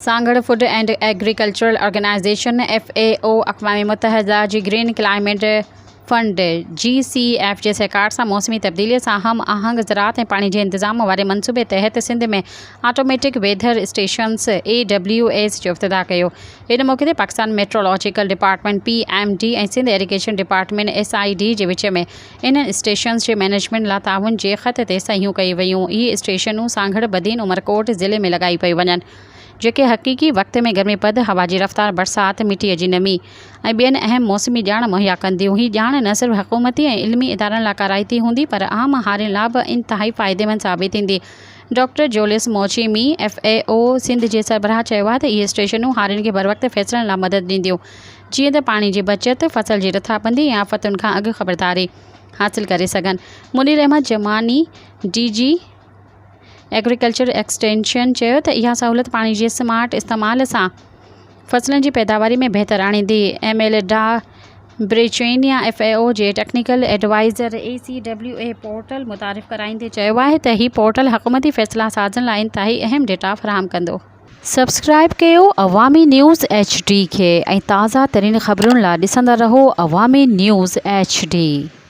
Sanghar food and agricultural organization FAO अक़वाम मुत्तहिदा जी ग्रीन क्लाइमेट फंड GCF जे सहकार सां मौसमी तब्दीलीअ सां हम आहंग ज़राअत ऐं पाणी जे इंतज़ाम वारे मनसूबे तहत सिंध में ऑटोमेटिक वेदर स्टेशन्स AWS जो इफ़्तिताह कयो। इन मौक़े ते पाकिस्तान मेट्रोलॉजिकल डिपार्टमेंट PMD ऐं सिंध इरीगेशन डिपार्टमेंट SID जे विच में इन स्टेशन्स जे मैनेजमेंट लाइ ताउन जे ख़त ते सहियूं कई वयूं। इहे स्टेशनूं सांगड़ बदीन उमरकोट ज़िले में लॻाई पई वञनि, जेके हक़ीक़ी वक़्त में गर्मीपद, हवा जी रफ़्तार, बरसात, मिटीअ जी नमी ऐं ॿियनि अहम मौसमी ॼाण मुहैया कंदियूं। हीअ ॼाण न सिर्फ़ हुकूमती ऐं इल्मी इदारनि लाइ काराइती हूंदी पर आम हारियुनि लाइ बि इंतिहाई फ़ाइदेमंद साबित थींदी। डॉक्टर जोलिस मोचीमी FAO सिंध जे सरबराह चयो आहे त इहे स्टेशनूं हारियुनि खे बर वक़्ति फ़ैसिलनि लाइ मदद ॾींदियूं, जीअं त पाणी जी बचति, फसल जी रिथाबंदी ऐं आफ़तुनि खां अॻु ख़बरदारी हासिल करे सघनि। मुनीर अहमद जमानी DG एग्रीकल्चर एक्सटेंशन चयो त इहा सहूलियत पाणी जे स्मार्ट इस्तेमाल सां फसलनि जी पैदावारी में बहितर आणींदी। एमेलिडा ब्रेचेनिया FAO जे टेक्निकल एडवाइज़र ACWA पोर्टल मुतारिफ़ कराईंदे चयो आहे त हीउ पोर्टल हुकूमती फ़ैसिला साज़नि लाइ इंतिहाई अहम डेटा फ़राहम कंदो। सब्सक्राइब कयो अवामी न्यूज़ HD खे ऐं ताज़ा तरीन ख़बरुनि लाइ ॾिसंदा रहो अवामी न्यूज़ HD।